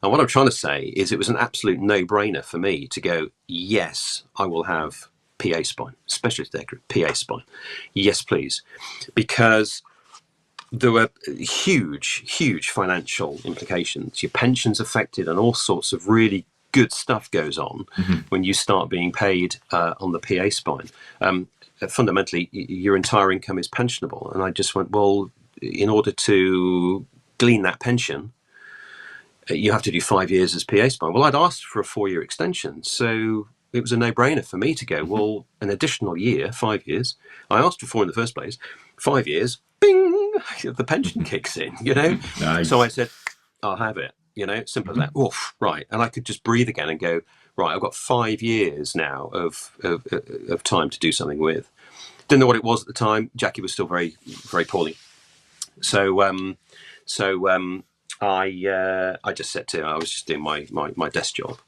And what I'm trying to say is it was an absolute no-brainer for me to go, yes, I will have PA spine, specialist aircraft, PA spine. Yes, please. Because there were huge financial implications. Your pension's affected and all sorts of really good stuff goes on when you start being paid on the PA spine. Fundamentally, your entire income is pensionable. And I just went, well, in order to glean that pension, you have to do 5 years as PA spine. Well, I'd asked for a 4-year extension, so it was a no-brainer for me to go, well, an additional year, 5 years. I asked for 4 in the first place. 5 years, bing, the pension kicks in, Nice. So I said, I'll have it, simple as that. Oof, right. And I could just breathe again and go, right, I've got 5 years now of time to do something with. Didn't know what it was at the time. Jackie was still very, very poorly. So I just said to her, I was just doing my desk job.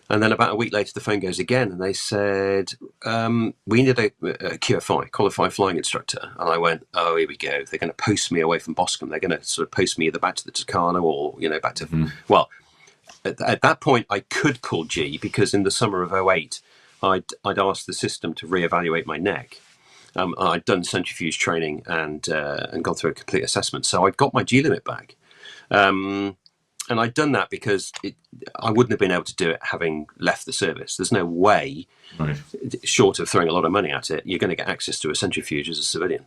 And then about a week later, the phone goes again, and they said, we need a QFI, qualified flying instructor. And I went, oh, here we go. They're going to post me away from Boscombe. They're going to sort of post me either back to the Tucano or, back to, well, at that point, I could pull G because in the summer of '08, I'd asked the system to reevaluate my neck. I'd done centrifuge training and gone through a complete assessment. So I'd got my G limit back. And I'd done that because I wouldn't have been able to do it having left the service. There's no way, short of throwing a lot of money at it, you're going to get access to a centrifuge as a civilian.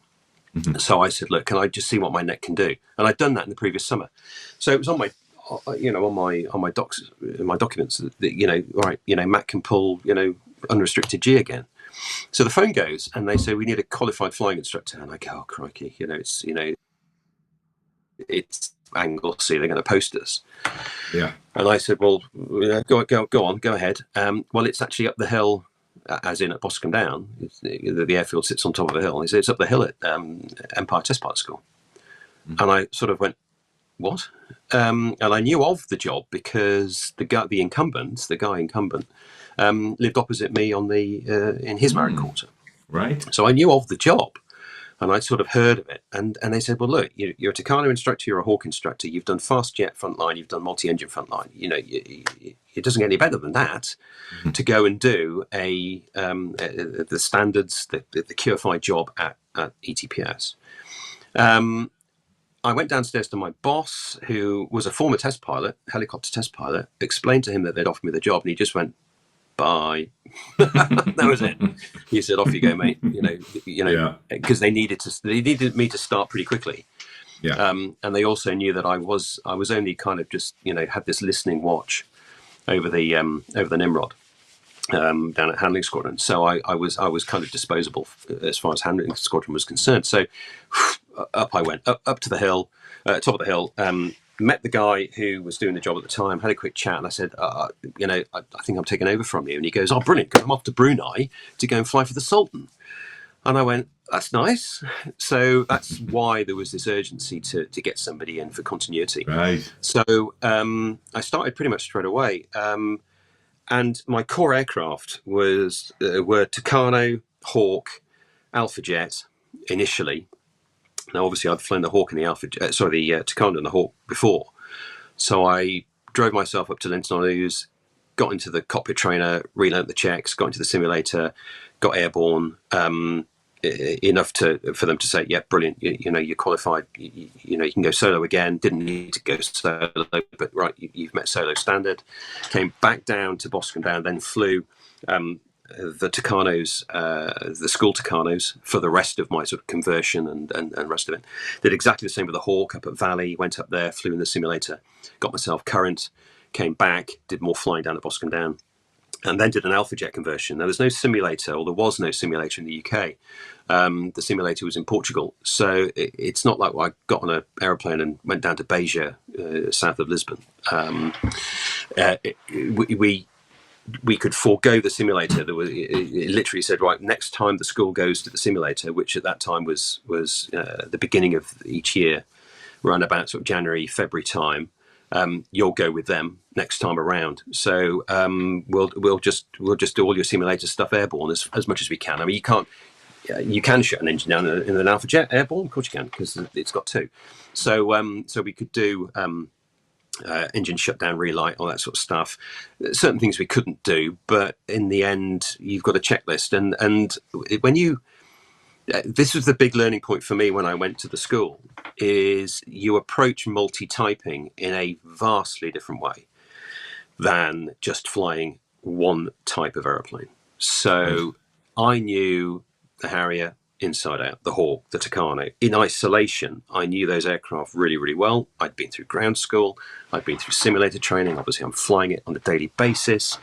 So I said, look, can I just see what my neck can do? And I'd done that in the previous summer. So it was on my, on my documents that, right, Matt can pull, unrestricted G again. So the phone goes and they say, we need a qualified flying instructor. And I go, oh, crikey, it's Anglesey, they're going to post us. Yeah. And I said, well, go on, go ahead. Well, it's actually up the hill, as in at Boscombe Down. The airfield sits on top of a hill. He said, it's up the hill at Empire Test Pilot School. And I sort of went, what? And I knew of the job because the guy incumbent, lived opposite me on in his marine quarter. Right. So I knew of the job. And I'd sort of heard of it. And they said, well, look, you're a Tucano instructor, you're a Hawk instructor, you've done fast jet frontline, you've done multi-engine frontline. It doesn't get any better than that to go and do the standards, the QFI job at ETPS. I went downstairs to my boss, who was a former test pilot, helicopter test pilot, explained to him that they'd offered me the job, and he just went, bye. That was it. He said, off you go, mate. Because they needed me to start pretty quickly. Yeah. And they also knew that I was only kind of just, had this listening watch over the Nimrod down at Handling Squadron. So I was kind of disposable as far as Handling Squadron was concerned. So up I went, up to the hill, top of the hill. Met the guy who was doing the job at the time, had a quick chat, and I said, I think I'm taking over from you. And he goes, oh, brilliant, because I'm off to Brunei to go and fly for the Sultan. And I went, that's nice. So that's why there was this urgency to get somebody in for continuity. Right. So I started pretty much straight away. And my core aircraft were Tucano, Hawk, Alpha Jet initially. Now, obviously, I'd flown the Hawk and the Tucano and the Hawk before. So I drove myself up to Linton on Ouse, got into the cockpit trainer, relearned the checks, got into the simulator, got airborne enough for them to say, yeah, brilliant, you're qualified, you can go solo again. Didn't need to go solo, but right, you've met solo standard. Came back down to Boscombe Down, then flew the Tucanos, the school Tucanos, for the rest of my sort of conversion and rest of it. Did exactly the same with the Hawk up at Valley, went up there, flew in the simulator, got myself current, came back, did more flying down at Boscombe Down, and then did an Alpha Jet conversion. Now, there's no simulator, or there was no simulator in the UK. The simulator was in Portugal. So it's not like I got on an aeroplane and went down to Beja, south of Lisbon. We could forego the simulator. It literally said, right, next time the school goes to the simulator, which at that time was the beginning of each year, around about sort of January, February time, you'll go with them next time around. So we'll just do all your simulator stuff airborne as much as we can. I mean, you can shut an engine down in an Alpha Jet airborne, of course you can, because it's got two. So we could do engine shutdown relight, all that sort of stuff. Certain things we couldn't do, but in the end, you've got a checklist. And when you, this was the big learning point for me when I went to the school, is you approach multi-typing in a vastly different way than just flying one type of aeroplane. So I knew the Harrier inside out, the Hawk, the Tucano. In isolation, I knew those aircraft really, really well. I'd been through ground school. I'd been through simulator training. Obviously, I'm flying it on a daily basis.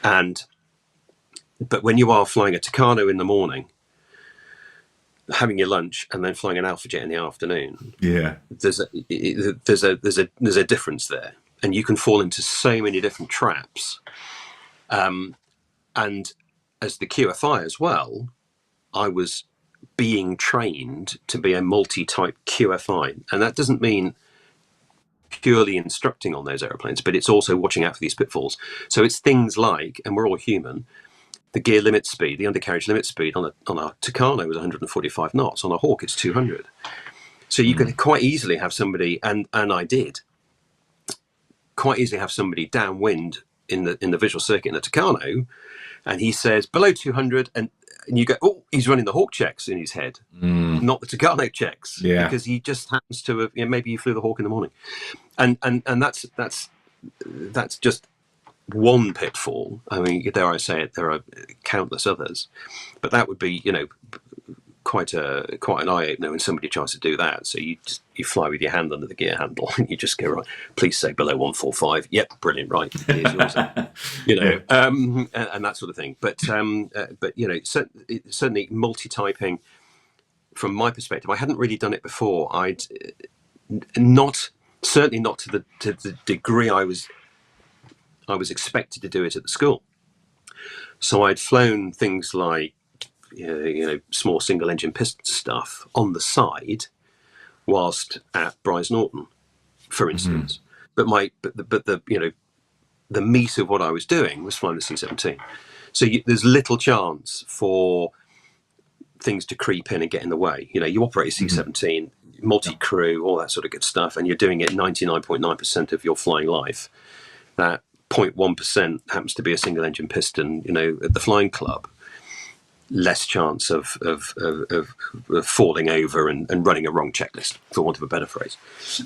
But when you are flying a Tucano in the morning, having your lunch, and then flying an Alpha Jet in the afternoon, there's a difference there, and you can fall into so many different traps. And as the QFI as well, I was being trained to be a multi-type QFI, and that doesn't mean purely instructing on those aeroplanes, but it's also watching out for these pitfalls. So it's things like, and we're all human, the gear limit speed, the undercarriage limit speed on a Tucano was 145 knots. On a Hawk, it's 200. So you could quite easily have somebody, and I did quite easily have somebody downwind in the visual circuit in a Tucano, and he says below 200, and you go, oh, he's running the Hawk checks in his head, not the Tucano checks, because he just happens to have, maybe you flew the Hawk in the morning, and that's just one pitfall. I mean, dare I say it, there are countless others, but that would be, quite an eye opener when somebody tries to do that. So you fly with your hand under the gear handle, and you just go, right, please say below 145. Yep, brilliant, right, here's yours. And that sort of thing. But certainly multi-typing, from my perspective, I hadn't really done it before. I'd certainly not to the degree I was expected to do it at the school. So I'd flown things like small single engine piston stuff on the side whilst at Bryce Norton, for instance. But the meat of what I was doing was flying the C-17. So there's little chance for things to creep in and get in the way. You operate a C-17, multi-crew, all that sort of good stuff, and you're doing it 99.9% of your flying life. That 0.1% happens to be a single engine piston, at the flying club. Less chance of falling over and running a wrong checklist, for want of a better phrase.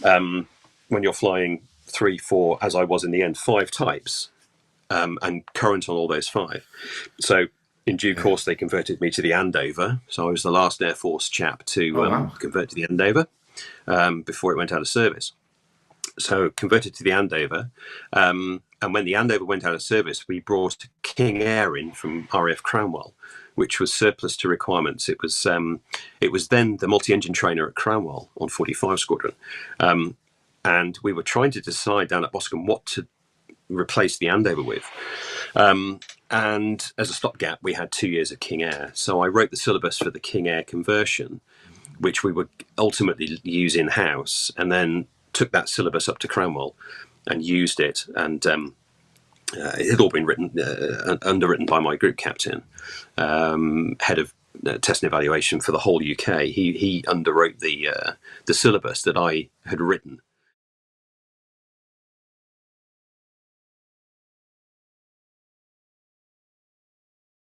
When you're flying 3, 4, as I was in the end, 5 types, and current on all those 5. So in due course, they converted me to the Andover. So I was the last Air Force chap to convert to the Andover before it went out of service. So converted to the Andover. And when the Andover went out of service, we brought King Air in from RAF Cranwell, which was surplus to requirements. It was then the multi-engine trainer at Cranwell on 45 Squadron. And we were trying to decide down at Boscombe what to replace the Andover with. And as a stopgap, we had 2 years of King Air. So I wrote the syllabus for the King Air conversion, which we would ultimately use in-house, and then took that syllabus up to Cranwell and used it. And it had all been underwritten by my group captain, head of test and evaluation for the whole UK. He underwrote the syllabus that I had written